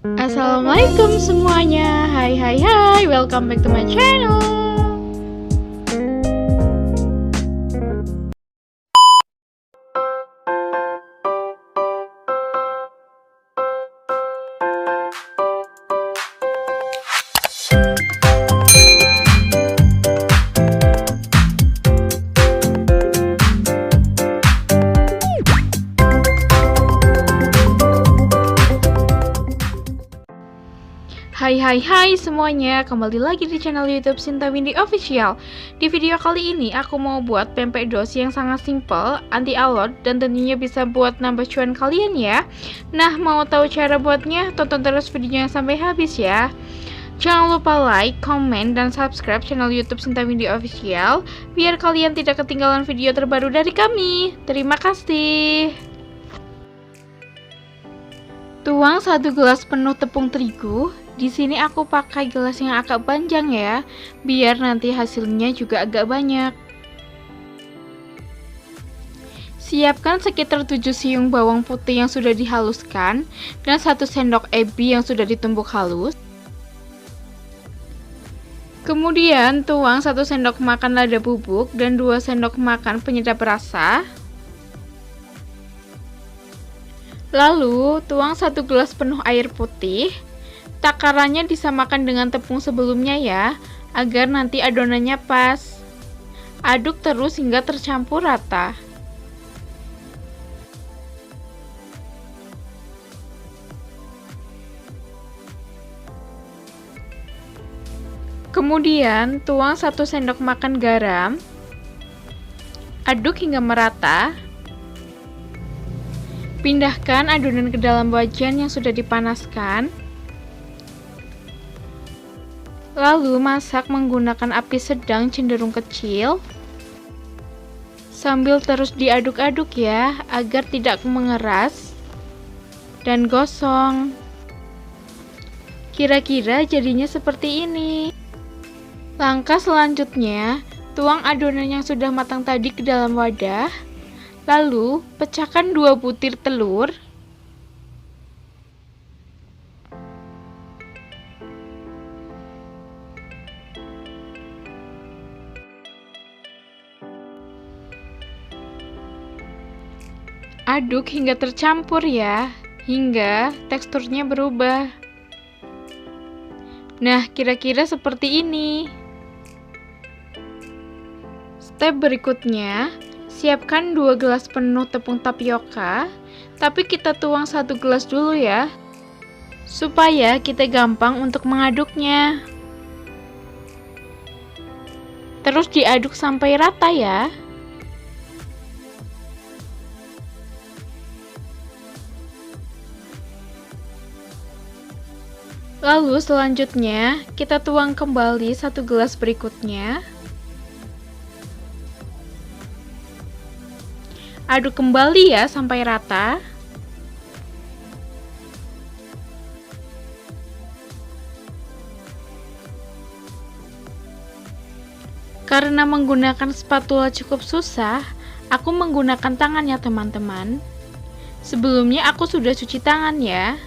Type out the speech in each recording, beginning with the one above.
Assalamualaikum semuanya. Hai hai hai, welcome back to my channel. Hai semuanya, kembali lagi di channel YouTube Sinta Windy Official. Di video kali ini aku mau buat pempek dos yang sangat simple, anti alot, dan tentunya bisa buat nambah cuan kalian ya. Nah, mau tahu cara buatnya? Tonton terus videonya sampai habis ya. Jangan lupa like, comment, dan subscribe channel YouTube Sinta Windy Official biar kalian tidak ketinggalan video terbaru dari kami. Terima kasih. Tuang 1 gelas penuh tepung terigu. Di sini aku pakai gelas yang agak panjang ya, biar nanti hasilnya juga agak banyak. Siapkan sekitar 7 siung bawang putih yang sudah dihaluskan dan 1 sendok ebi yang sudah ditumbuk halus. Kemudian tuang 1 sendok makan lada bubuk dan 2 sendok makan penyedap rasa. Lalu tuang 1 gelas penuh air putih. Takarannya disamakan dengan tepung sebelumnya ya, agar nanti adonannya pas. Aduk terus hingga tercampur rata. Kemudian tuang 1 sendok makan garam. Aduk hingga merata. Pindahkan adonan ke dalam wajan yang sudah dipanaskan. Lalu masak menggunakan api sedang cenderung kecil. Sambil terus diaduk-aduk ya, agar tidak mengeras dan gosong. Kira-kira jadinya seperti ini. Langkah selanjutnya, tuang adonan yang sudah matang tadi ke dalam wadah. Lalu, pecahkan 2 butir telur. Aduk hingga tercampur ya, hingga teksturnya berubah. Nah, kira-kira seperti ini. Step berikutnya, siapkan 2 gelas penuh tepung tapioka, tapi kita tuang 1 gelas dulu ya, supaya kita gampang untuk mengaduknya. Terus diaduk sampai rata ya. Lalu selanjutnya, kita tuang kembali 1 gelas berikutnya. Aduk kembali ya sampai rata. Karena menggunakan spatula cukup susah, aku menggunakan tangan ya teman-teman. Sebelumnya aku sudah cuci tangan ya.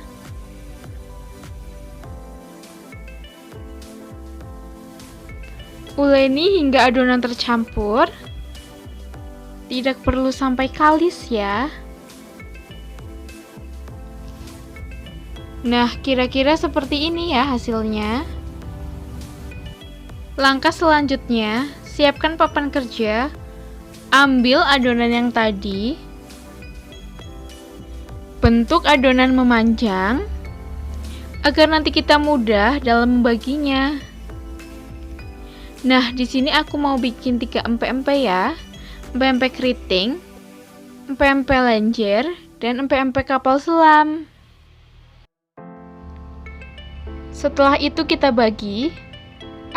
Uleni hingga adonan tercampur. Tidak perlu sampai kalis ya. Nah, kira-kira seperti ini ya hasilnya. Langkah selanjutnya, siapkan papan kerja. Ambil adonan yang tadi. Bentuk adonan memanjang agar nanti kita mudah dalam membaginya. Nah, di sini aku mau bikin 3 empek-empek ya. Empek-empek keriting, empek-empek lenjer, dan empek-empek kapal selam. Setelah itu kita bagi.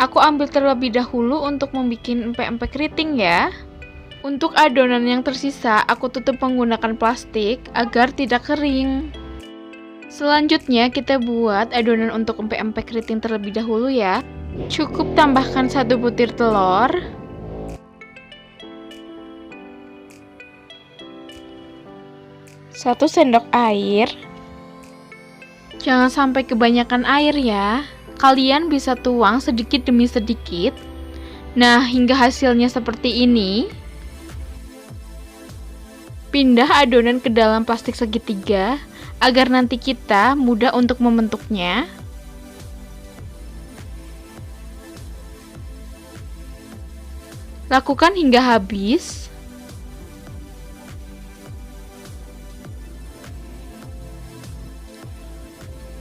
Aku ambil terlebih dahulu untuk membuat empek-empek keriting ya. Untuk adonan yang tersisa, aku tutup menggunakan plastik agar tidak kering. Selanjutnya kita buat adonan untuk empek-empek keriting terlebih dahulu ya. Cukup tambahkan 1 butir telur, 1 sendok air, Jangan sampai kebanyakan air ya. Kalian bisa tuang sedikit demi sedikit. Nah, hingga hasilnya seperti ini. Pindah adonan ke dalam plastik segitiga agar nanti kita mudah untuk membentuknya. Lakukan hingga habis.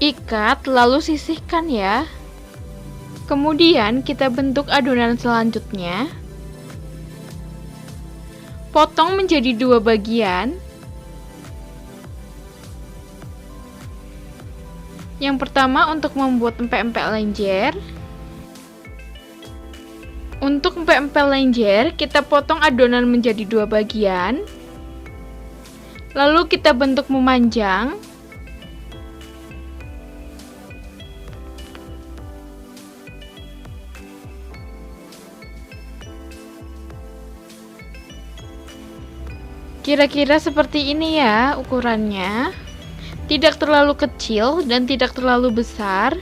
Ikat lalu sisihkan ya. Kemudian kita bentuk adonan selanjutnya. Potong menjadi 2 bagian. Yang pertama untuk membuat empek-empek lenjer. Untuk empek-empek lenjer, kita potong adonan menjadi 2 bagian. Lalu kita bentuk memanjang. Kira-kira seperti ini ya ukurannya. Tidak terlalu kecil dan tidak terlalu besar.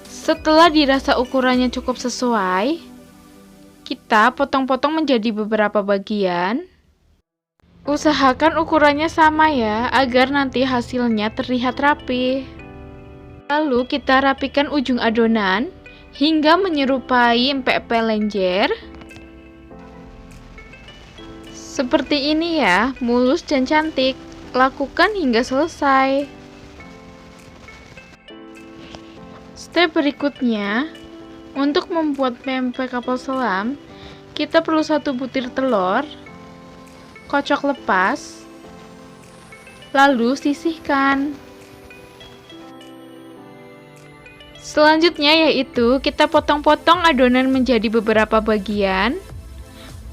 Setelah dirasa ukurannya cukup sesuai, kita potong-potong menjadi beberapa bagian. Usahakan ukurannya sama ya, agar nanti hasilnya terlihat rapi. Lalu kita rapikan ujung adonan hingga menyerupai empek-empek lenjer. Seperti ini ya, mulus dan cantik. Lakukan hingga selesai. Step berikutnya, untuk membuat pempek kapal selam, kita perlu 1 butir telur, kocok lepas, lalu sisihkan. Selanjutnya yaitu kita potong-potong adonan menjadi beberapa bagian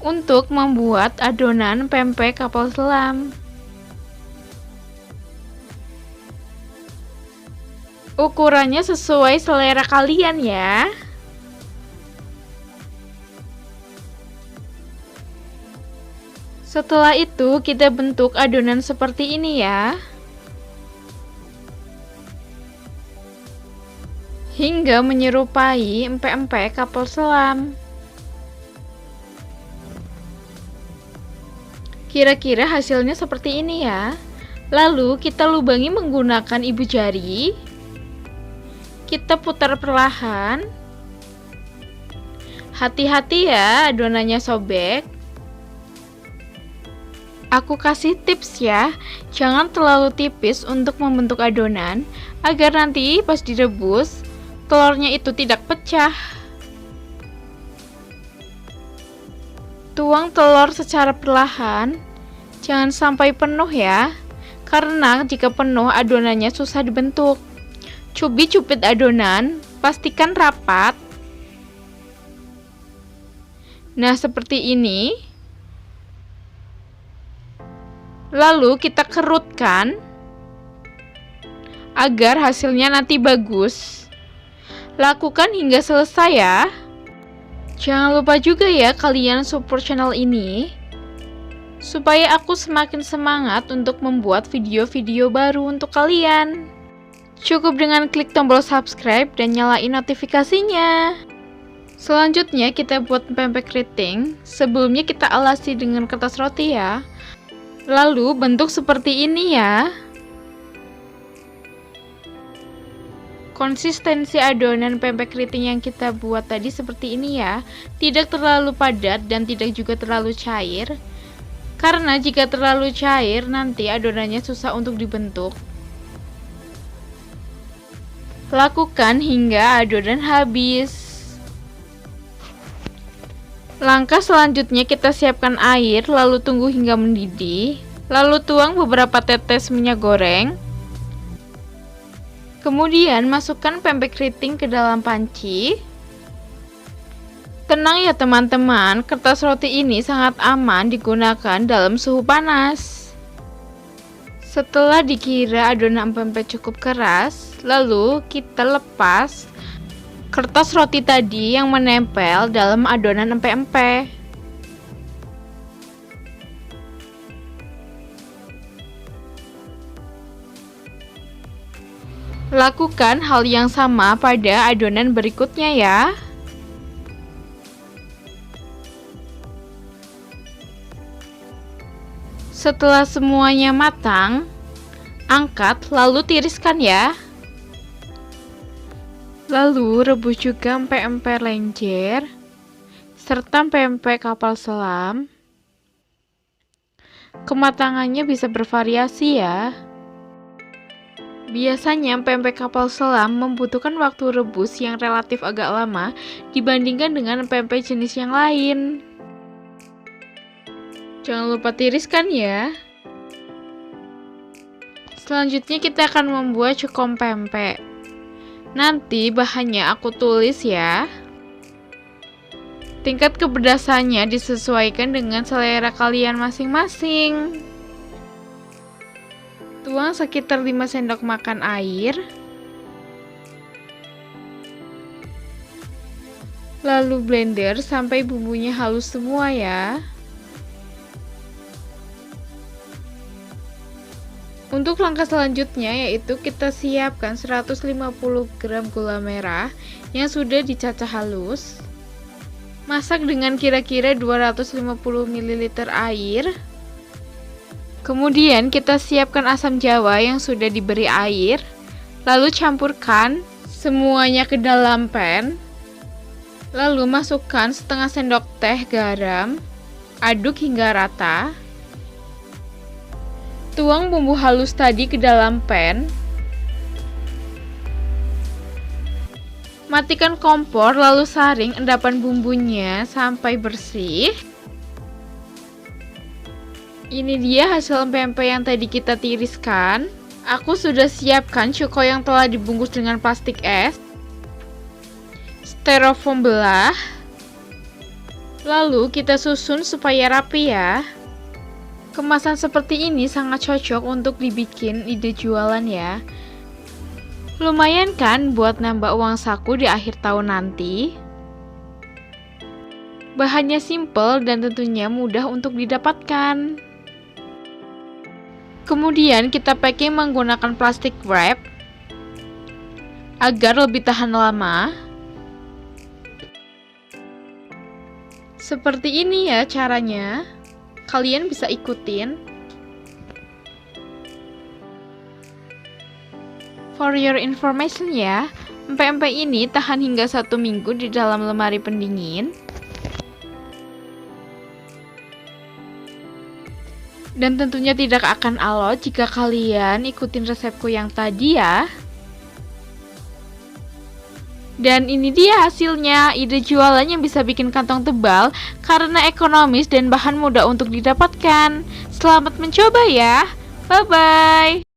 untuk membuat adonan pempek kapal selam. Ukurannya sesuai selera kalian ya. Setelah itu kita bentuk adonan seperti ini ya. Hingga menyerupai empek-empek kapal selam. Kira-kira hasilnya seperti ini ya. Lalu kita lubangi menggunakan ibu jari. Kita putar perlahan. Hati-hati ya adonannya sobek. Aku kasih tips ya, jangan terlalu tipis untuk membentuk adonan agar nanti pas direbus telurnya itu tidak pecah. Tuang telur secara perlahan, jangan sampai penuh ya, karena jika penuh adonannya susah dibentuk. Cubit-cubit adonan, pastikan rapat. Nah, seperti ini. Lalu kita kerutkan agar hasilnya nanti bagus. Lakukan hingga selesai ya. Jangan lupa juga ya kalian support channel ini supaya aku semakin semangat untuk membuat video-video baru untuk kalian. Cukup dengan klik tombol subscribe dan nyalain notifikasinya. Selanjutnya kita buat pempek keriting. Sebelumnya kita alasi dengan kertas roti ya. Lalu bentuk seperti ini ya. Konsistensi adonan pempek keriting yang kita buat tadi seperti ini ya. Tidak terlalu padat dan tidak juga terlalu cair. Karena jika terlalu cair nanti adonannya susah untuk dibentuk. Lakukan hingga adonan habis. Langkah selanjutnya kita siapkan air, lalu tunggu hingga mendidih. Lalu tuang beberapa tetes minyak goreng. Kemudian masukkan pempek keriting ke dalam panci. Tenang ya teman-teman, kertas roti ini sangat aman digunakan dalam suhu panas. Setelah dikira adonan pempek cukup keras, lalu kita lepas kertas roti tadi yang menempel dalam adonan empek-empek. Lakukan hal yang sama pada adonan berikutnya ya. Setelah semuanya matang, angkat lalu tiriskan ya. Lalu rebus juga empek-empek lenjer serta empek-empek kapal selam. Kematangannya bisa bervariasi ya. Biasanya empek-empek kapal selam membutuhkan waktu rebus yang relatif agak lama dibandingkan dengan empek-empek jenis yang lain. Jangan lupa tiriskan ya. Selanjutnya kita akan membuat cukom pempek. Nanti bahannya aku tulis ya. Tingkat kepedasannya disesuaikan dengan selera kalian masing-masing. Tuang sekitar 5 sendok makan air. Lalu blender sampai bumbunya halus semua ya. Untuk langkah selanjutnya yaitu kita siapkan 150 gram gula merah yang sudah dicacah halus. Masak dengan kira-kira 250 ml air. Kemudian kita siapkan asam jawa yang sudah diberi air. Lalu campurkan semuanya ke dalam pan. Lalu masukkan setengah sendok teh garam. Aduk hingga rata. Tuang bumbu halus tadi ke dalam pan. Matikan kompor lalu saring endapan bumbunya sampai bersih. Ini dia hasil empek-empek yang tadi kita tiriskan. Aku sudah siapkan cuko yang telah dibungkus dengan plastik es, styrofoam belah. Lalu kita susun supaya rapi ya. Kemasan seperti ini sangat cocok untuk dibikin ide jualan ya. Lumayan kan buat nambah uang saku di akhir tahun nanti. Bahannya simple dan tentunya mudah untuk didapatkan. Kemudian kita packing menggunakan plastik wrap agar lebih tahan lama. Seperti ini ya caranya. Kalian bisa ikutin. For your information ya, empek-empek ini tahan hingga 1 minggu di dalam lemari pendingin. Dan tentunya tidak akan alot jika kalian ikutin resepku yang tadi ya. Dan ini dia hasilnya, ide jualan yang bisa bikin kantong tebal karena ekonomis dan bahan mudah untuk didapatkan. Selamat mencoba ya. Bye-bye.